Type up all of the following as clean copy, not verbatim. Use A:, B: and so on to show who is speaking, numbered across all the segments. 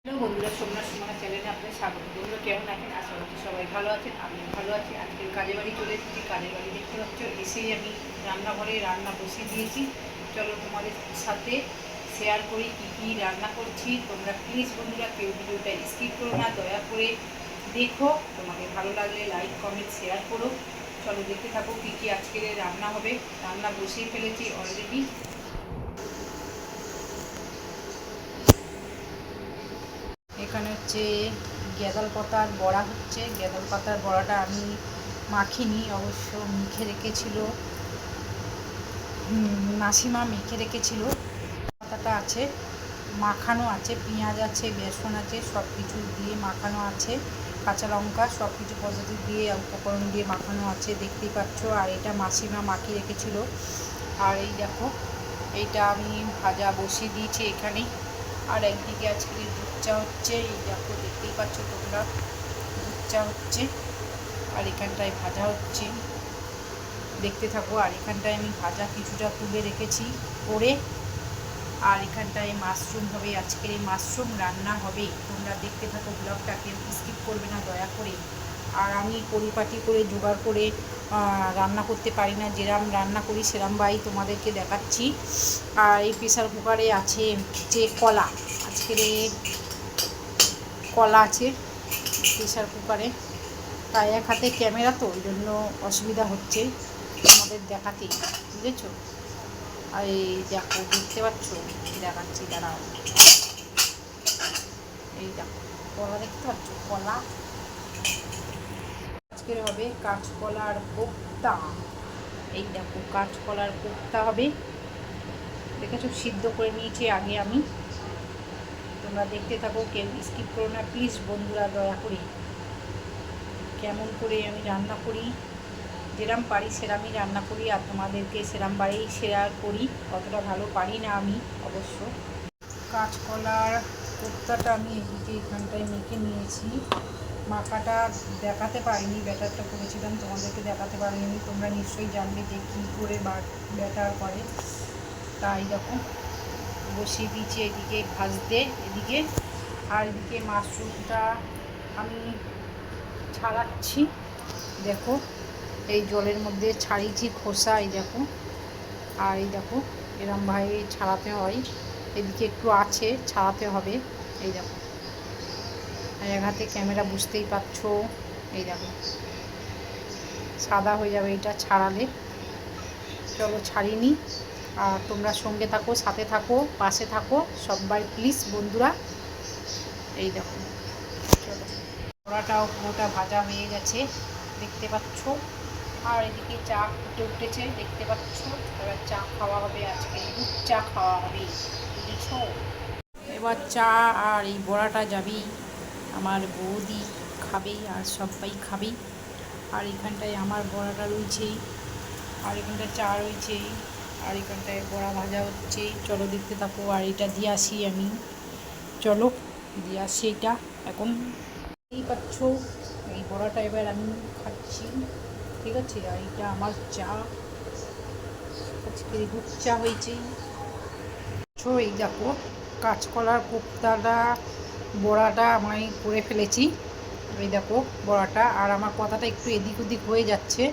A: Hello বন্ধুরা, সোমনাথ সুমনা চ্যানেলে আপনাদের স্বাগত। বন্ধুরা কেমন আছেন? আশা করছি সবাই ভালো আছেন। আমি ভালো আছি। আজকে কাজের বাড়ি চলে এসেছি। কাজের বাড়ি দেখতে পাচ্ছ, এসেই আমি রান্নাঘরে রান্না বসিয়ে দিয়েছি। চলো তোমাদের সাথে শেয়ার করি কী কী রান্না করছি। তোমরা প্লিজ বন্ধুরা কেউ ভিডিওটা স্কিপ করো না, দয়া করে দেখো। তোমাদের ভালো লাগলে লাইক কমেন্ট শেয়ার করো। চলো দেখতে থাকো কী কী আজকের রান্না হবে। রান্না বসিয়ে ফেলেছি অলরেডি। এখানে হচ্ছে গ্যাদাল পাতার বড়া হচ্ছে। গ্যাদাল পাতার বড়াটা আমি মাখিনি, অবশ্য মেখে রেখেছিল, মাসিমা মেখে রেখেছিল। পাতাটা আছে, মাখানো আছে, পেঁয়াজ আছে, বেসন আছে, সব কিছু দিয়ে মাখানো আছে, কাঁচা লঙ্কা সব কিছু পদ্ধতি দিয়ে উপকরণ দিয়ে মাখানো আছে, দেখতেই পাচ্ছ। আর এটা মাসিমা মাখিয়ে রেখেছিল। আর এই দেখো, এইটা আমি ভাজা বসিয়ে দিয়েছি এখানেই। আর একদিকে আজকে দুধ চা হচ্ছে, এই দেখো দেখতেই পাচ্ছ তোমরা, দুধ চা হচ্ছে। আর এখানটায় ভাজা হচ্ছে, দেখতে থাকো। আর এখানটায় আমি ভাজা কিছুটা তুলে রেখেছি করে। আর এখানটায় মাশরুম হবে, আজকের এই মাশরুম রান্না হবে। তোমরা দেখতে থাকো ব্লগটাকে, স্কিপ করবে না দয়া করে। আর আমি পরিপাটি করে জোগাড় করে রান্না করতে পারি না, যেরম রান্না করি সেরম বাই তোমাদেরকে দেখাচ্ছি। আর এই প্রেসার কুকারে আছে যে কলা, আজকের কলা আছে প্রেসার কুকারে। তাই এক হাতে ক্যামেরা, তো ওই জন্য অসুবিধা হচ্ছে তোমাদের দেখাতে, বুঝেছো। আর এই দেখো দেখতে পাচ্ছ, দেখাচ্ছি দাঁড়াও। এই দেখো কলা দেখতে পাচ্ছ, কলা আজকের হবে কাঁচকলার কোপ্তা। এই দেখো কাঁচকলার কোপ্তা হবে, দেখেছো, সিদ্ধ করে নিয়েছি আগে আমি। তোমরা দেখতে থাকো, কেউ স্কিপ করো না প্লিজ বন্ধুরা, দয়া করে। কেমন করে আমি রান্না করি, যেরম পারি সেরামই রান্না করি, আর তোমাদেরকে সেরাম বারেই শেয়ার করি। অতটা ভালো পারি না আমি অবশ্য। কাঁচকলার কোপ্তাটা আমি এদিকে এখানটায় মেখে নিয়েছি। মাখাটা দেখাতে পারিনি, ব্যাটারটা করেছিলাম, তোমাদেরকে দেখাতে পারিনি। তোমরা নিশ্চয়ই জানবে যে কী করে ব্যাটার করে। তাই দেখো বসিয়ে দিয়েছি এদিকে ভাজতে এদিকে। আর এদিকে মাশরুমটা আমি ছাড়াচ্ছি, দেখো এই জলের মধ্যে ছাড়িয়েছি খোসা, এই দেখো। আর এই দেখো এরমভাবে ছাড়াতে হয়, এদিকে একটু আছে ছাড়াতে হবে, এই দেখো। আর এক হাতে ক্যামেরা, বুঝতেই পারছো, এই দেখো সাদা হয়ে যাবে এটা ছাড়ালে। চলো ছাড়িনি। আর তোমরা সঙ্গে থাকো, সাথে থাকো, পাশে থাকো সবাই প্লিজ বন্ধুরা। এই দেখো চলো, বড়াটাও পুরোটা ভাজা হয়ে গেছে, দেখতে পাচ্ছ। আর এদিকে চা ফুটে উঠেছে, দেখতে পাচ্ছ। এবার চা খাওয়া হবে, আজকে দুধ চা খাওয়া হবে, বুঝেছ। এবার চা আর এই বড়াটা যাবেই, আমার বৌদি খাবেই আর সবাই খাবেই। আর এখানটায় আমার বড়াটা রয়েছেই, আর এখানটায় চা রয়েছেই, আর এখানটায় বড়া ভাজা হচ্ছে। চলো দেখতে থাকো। আর এটা দিয়ে আসি আমি, চলো দিয়ে আসি এটা এখন। এই পাচ্ছ এই বড়াটা এবার আমি খাচ্ছি, ঠিক আছে। আর এটা আমার চা, আজকে দুধ চা হয়েছে। এই দেখো কাঁচকলার কোপ্তাটা বড়াটা আমি করে ফেলেছি, এই দেখো বড়াটা। আর আমার কথাটা একটু এদিক ওদিক হয়ে যাচ্ছে,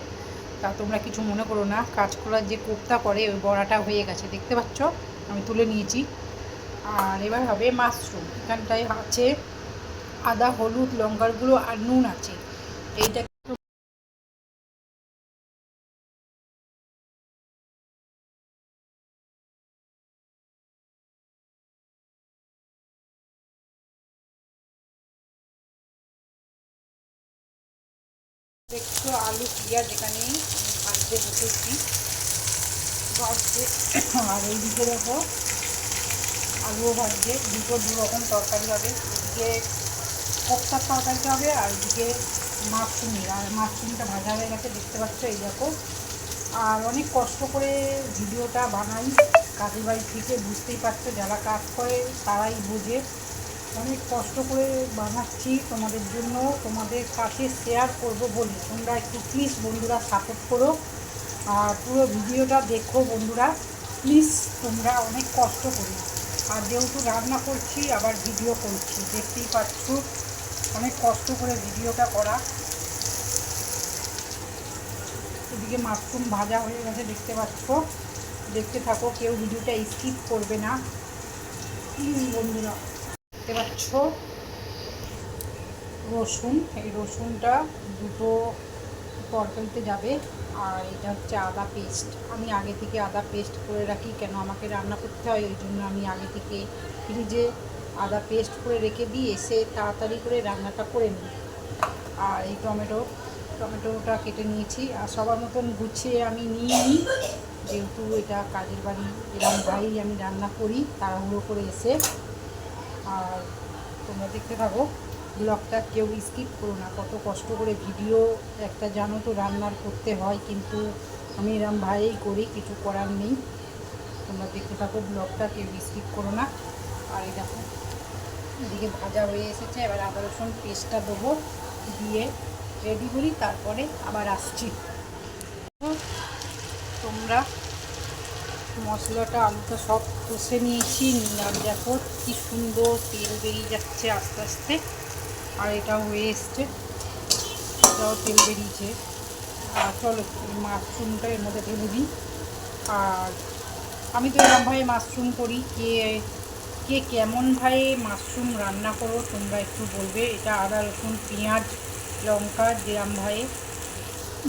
A: তা তোমরা কিছু মনে করো না। কাঁচকলার যে কোপ্তা করে ওই বড়াটা হয়ে গেছে, দেখতে পাচ্ছ, আমি তুলে নিয়েছি। আর এবার হবে মাশরুম, এখানটায় আছে আদা, হলুদ, লঙ্কার গুঁড়ো আর নুন আছে। এইটা একটু আলু পেঁয়াজ এখানে ভাজতে বসেছি, ভাজতে। আর এইদিকে দেখো আলুও ভাজছে, দুটো দু রকম তরকারি হবে। এদিকে কোপ্তার তরকারিটা হবে, আর এদিকে মাশরুমের। আর মাশরুমটা ভাজা হয়ে গেছে, দেখতে পাচ্ছ, এই দেখো। আর অনেক কষ্ট করে ভিডিওটা বানাই কাজের বাড়ি থেকে, বুঝতেই পারছো, যারা কাজ করে তারাই বোঝে। অনেক কষ্ট করে বানাচ্ছি তোমাদের জন্য, তোমাদের কাছে শেয়ার করব বলি। তোমরা একটু প্লিজ বন্ধুরা সাপোর্ট করো, আর পুরো ভিডিওটা দেখো বন্ধুরা প্লিজ। তোমরা অনেক কষ্ট করো, আর যেহেতু রান্না করছি আবার ভিডিও করছি, দেখতেই পাচ্ছ অনেক কষ্ট করে ভিডিওটা করা। এদিকে মাশরুম ভাজা হয়ে গেছে দেখতে পাচ্ছ, দেখতে থাকো, কেউ ভিডিওটা স্কিপ করবে না বন্ধুরা। দেখতে পাচ্ছ রসুন, এই রসুনটা দুটো তরকারিতে যাবে। আর এটা হচ্ছে আদা পেস্ট, আমি আগে থেকে আদা পেস্ট করে রাখি, কেন আমাকে রান্না করতে হয় ওই জন্য আমি আগে থেকে ফ্রিজে আদা পেস্ট করে রেখে দিই, এসে তাড়াতাড়ি করে রান্নাটা করে নিই। আর এই টমেটোটা কেটে নিয়েছি, আর সবার মতন গুছিয়ে আমি নিয়ে নিই, যেহেতু এটা কাজের বাড়ি, এরকম ভাই আমি রান্না করি তাড়াহুড়ো করে এসে। আর তোমরা দেখতে থাকো ব্লগটা, কেউ স্কিপ করো না, কত কষ্ট করে ভিডিও একটা জানো তো রান্নার করতে হয়, কিন্তু আমি এরকম ভাইই করি, কিছু করার নেই। তোমরা দেখতে থাকো ব্লগটা, কেউ স্কিপ করো না। আর এই দেখো এদিকে ভাজা হয়ে এসেছে, এবার আদা রসুন পেস্টটা দেবো, দিয়ে রেডি করি, তারপরে আবার আসছি। তোমরা মশলাটা আলুটা সব কষে নিয়েছি, নিলাম, দেখো কি সুন্দর তেল বেরিয়ে যাচ্ছে আস্তে আস্তে। আর এটাও হয়ে এসছে, এটাও তেল বেরিয়েছে। আর চলো মাশরুমটা এর মধ্যে ঢেলে দিই। আর আমি তো এরকমভাবে মাশরুম করি, কে কে কেমনভাবে মাশরুম রান্না করো তোমরা একটু বলবে। এটা আদা রসুন পেঁয়াজ লঙ্কা যেরকমভাবে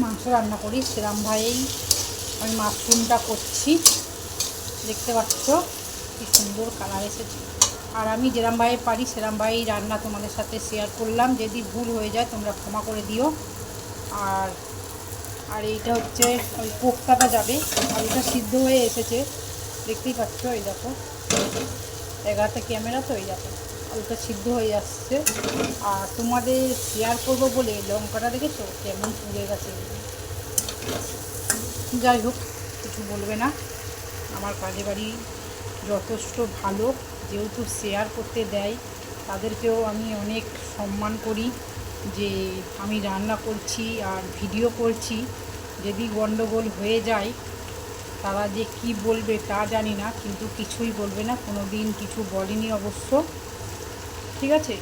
A: মাংস রান্না করি সেরকমভাবেই আমি মাশরুমটা করছি। দেখতে পাচ্ছ কি সুন্দর কালার এসেছে। আর আমি যেরকমভাবে পারি সেরকমভাবেই রান্না তোমাদের সাথে শেয়ার করলাম, যদি ভুল হয়ে যায় তোমরা ক্ষমা করে দিও। আর আর এইটা হচ্ছে ওই কোফতাটা যাবে, আলুটা সিদ্ধ হয়ে এসেছে দেখতেই পাচ্ছ, এই দেখো এগারোটা ক্যামেরা তো, এই দেখো আলুটা সিদ্ধ হয়ে আসছে। আর তোমাদের শেয়ার করবো বলে লঙ্কাটা দেখেছো কেমন পুড়ে গেছে। যাই হোক কিছু বলবে না, আমার কাজে বাড়ি যথেষ্ট ভালো, যেহেতু শেয়ার করতে দেয় তাদেরকেও আমি অনেক সম্মান করি, যে আমি রান্না করছি আর ভিডিও করছি। যদি গন্ডগোল হয়ে যায় তারা যে কি বলবে তা জানি না, কিন্তু কিছুই বলবে না, কোনো দিন কিছু বলেনি অবশ্য। ঠিক আছে,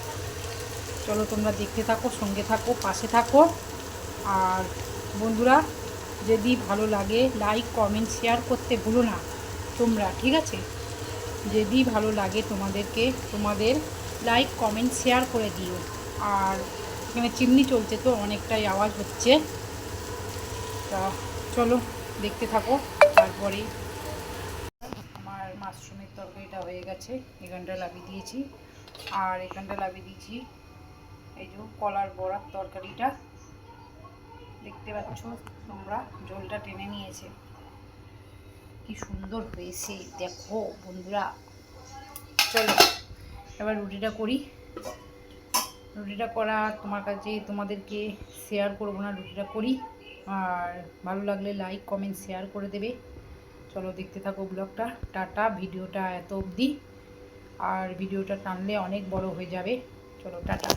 A: চলো তোমরা দেখতে থাকো, সঙ্গে থাকো, পাশে থাকো। আর বন্ধুরা যদি ভালো লাগে লাইক কমেন্ট শেয়ার করতে ভুলো না তোমরা, ঠিক আছে? যদি ভালো লাগে তোমাদেরকে, তোমাদের লাইক কমেন্ট শেয়ার করে দিও। আর এখানে চিমনি চলছে তো অনেকটাই আওয়াজ হচ্ছে, তা চলো দেখতে থাকো। তারপরে আমার মাশরুমের তরকারিটা হয়ে গেছে, এখানটা লাগিয়ে দিয়েছি। আর এখানটা লাগিয়ে দিয়েছি এই যে কলার বড়ার তরকারিটা, দেখতে পাচ্ছ তোমরা ঝোলটা টেনে নিয়েছে, কি সুন্দর হয়েছে দেখো বন্ধুরা। চলো এবার রুটিটা করি। রুটিটা করা তোমাদেরকে শেয়ার করবো না, রুটিটা করি। আর ভালো লাগলে লাইক কমেন্ট শেয়ার করে দেবে। চলো দেখতে থাকো ব্লগটা। টাটা, ভিডিওটা এত অবধি, আর ভিডিওটা টানলে অনেক বড় হয়ে যাবে। চলো টাটা।